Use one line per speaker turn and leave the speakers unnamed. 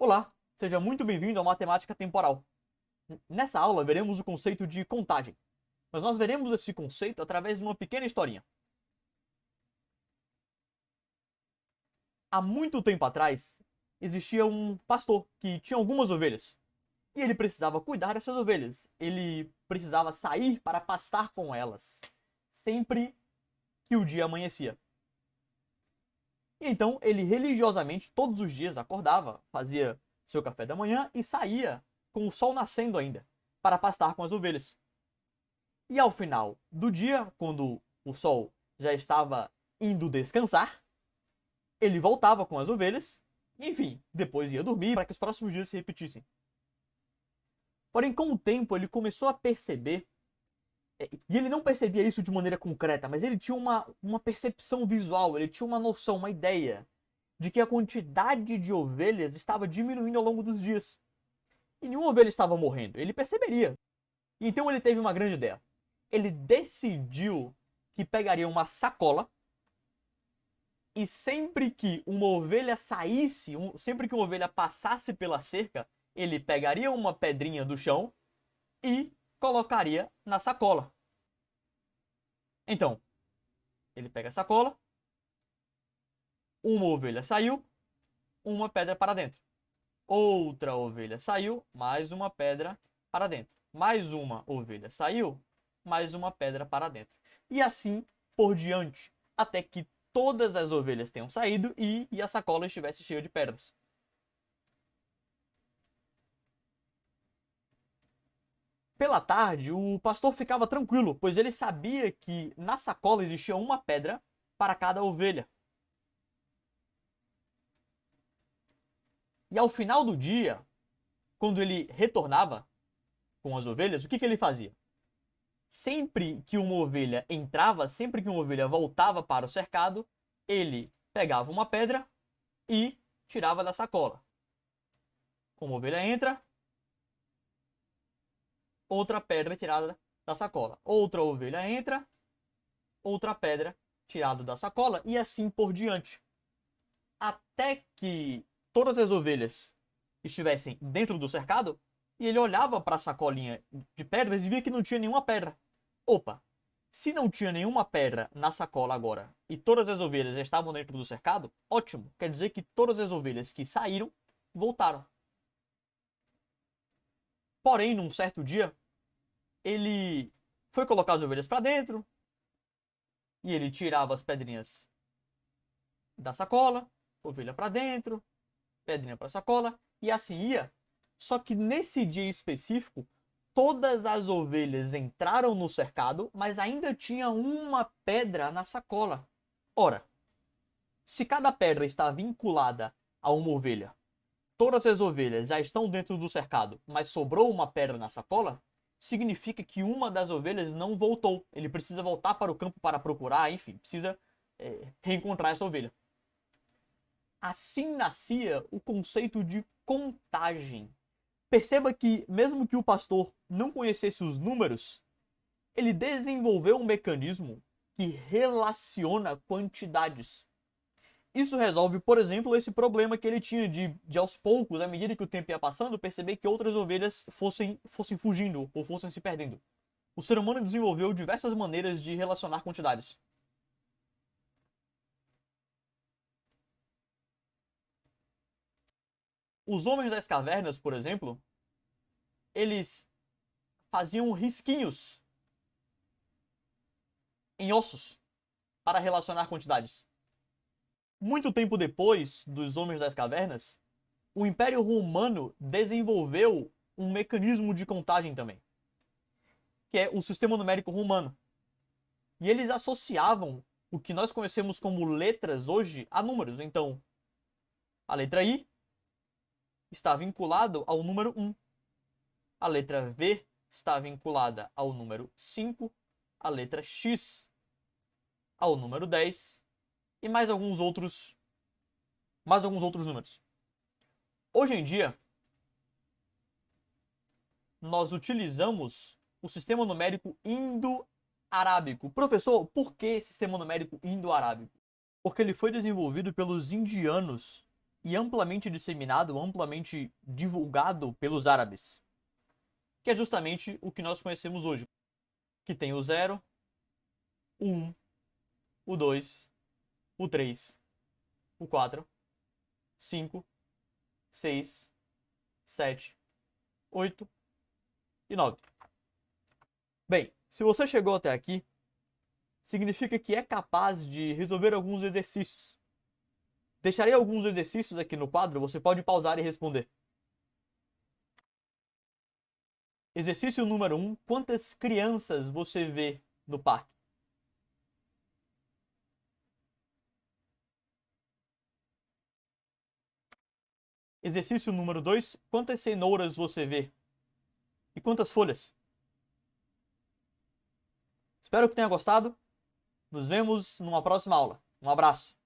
Olá, seja muito bem-vindo ao Matemática Temporal. Nessa aula veremos o conceito de contagem, mas nós veremos esse conceito através de uma pequena historinha. Há muito tempo atrás, existia um pastor que tinha algumas ovelhas, e ele precisava cuidar dessas ovelhas. Ele precisava sair para pastar com elas, sempre que o dia amanhecia. E então ele religiosamente, todos os dias, acordava, fazia seu café da manhã e saía com o sol nascendo ainda, para pastar com as ovelhas. E ao final do dia, quando o sol já estava indo descansar, ele voltava com as ovelhas e, enfim, depois ia dormir para que os próximos dias se repetissem. Porém, com o tempo, ele começou a perceber, e ele não percebia isso de maneira concreta, mas ele tinha uma percepção visual, ele tinha uma noção, uma ideia de que a quantidade de ovelhas estava diminuindo ao longo dos dias. E nenhuma ovelha estava morrendo, ele perceberia. Então ele teve uma grande ideia. Ele decidiu que pegaria uma sacola e sempre que uma ovelha saísse, sempre que uma ovelha passasse pela cerca, ele pegaria uma pedrinha do chão e colocaria na sacola. Então, ele pega a sacola, uma ovelha saiu, uma pedra para dentro. Outra ovelha saiu, mais uma pedra para dentro. Mais uma ovelha saiu, mais uma pedra para dentro. E assim por diante, até que todas as ovelhas tenham saído e a sacola estivesse cheia de pedras. Pela tarde, o pastor ficava tranquilo, pois ele sabia que na sacola existia uma pedra para cada ovelha. E ao final do dia, quando ele retornava com as ovelhas, o que ele fazia? Sempre que uma ovelha entrava, sempre que uma ovelha voltava para o cercado, ele pegava uma pedra e tirava da sacola. Uma ovelha entra, outra pedra tirada da sacola. Outra ovelha entra, outra pedra tirada da sacola e assim por diante. Até que todas as ovelhas estivessem dentro do cercado e ele olhava para a sacolinha de pedras e via que não tinha nenhuma pedra. Opa, se não tinha nenhuma pedra na sacola agora e todas as ovelhas já estavam dentro do cercado, ótimo, quer dizer que todas as ovelhas que saíram voltaram. Porém, num certo dia, ele foi colocar as ovelhas para dentro e ele tirava as pedrinhas da sacola, ovelha para dentro, pedrinha para sacola e assim ia. Só que nesse dia específico, todas as ovelhas entraram no cercado, mas ainda tinha uma pedra na sacola. Ora, se cada pedra está vinculada a uma ovelha, todas as ovelhas já estão dentro do cercado, mas sobrou uma pedra na sacola, significa que uma das ovelhas não voltou. Ele precisa voltar para o campo para procurar, enfim, precisa reencontrar essa ovelha. Assim nascia o conceito de contagem. Perceba que, mesmo que o pastor não conhecesse os números, ele desenvolveu um mecanismo que relaciona quantidades. Isso resolve, por exemplo, esse problema que ele tinha de aos poucos, à medida que o tempo ia passando, perceber que outras ovelhas fossem fugindo ou fossem se perdendo. O ser humano desenvolveu diversas maneiras de relacionar quantidades. Os homens das cavernas, por exemplo, eles faziam risquinhos em ossos para relacionar quantidades. Muito tempo depois dos homens das cavernas, o Império Romano desenvolveu um mecanismo de contagem também, que é o sistema numérico romano. E eles associavam o que nós conhecemos como letras hoje a números. Então, a letra I está vinculada ao número 1. A letra V está vinculada ao número 5. A letra X ao número 10. E mais alguns outros números. Hoje em dia, nós utilizamos o sistema numérico indo-arábico. Professor, por que sistema numérico indo-arábico? Porque ele foi desenvolvido pelos indianos e amplamente disseminado, amplamente divulgado pelos árabes, que é justamente o que nós conhecemos hoje, que tem o 0, o 1, o 2, o 3, o 4, 5, 6, 7, 8 e 9. Bem, se você chegou até aqui, significa que é capaz de resolver alguns exercícios. Deixarei alguns exercícios aqui no quadro, você pode pausar e responder. Exercício número 1. Quantas crianças você vê no parque? Exercício número 2. Quantas cenouras você vê? E quantas folhas? Espero que tenha gostado. Nos vemos numa próxima aula. Um abraço.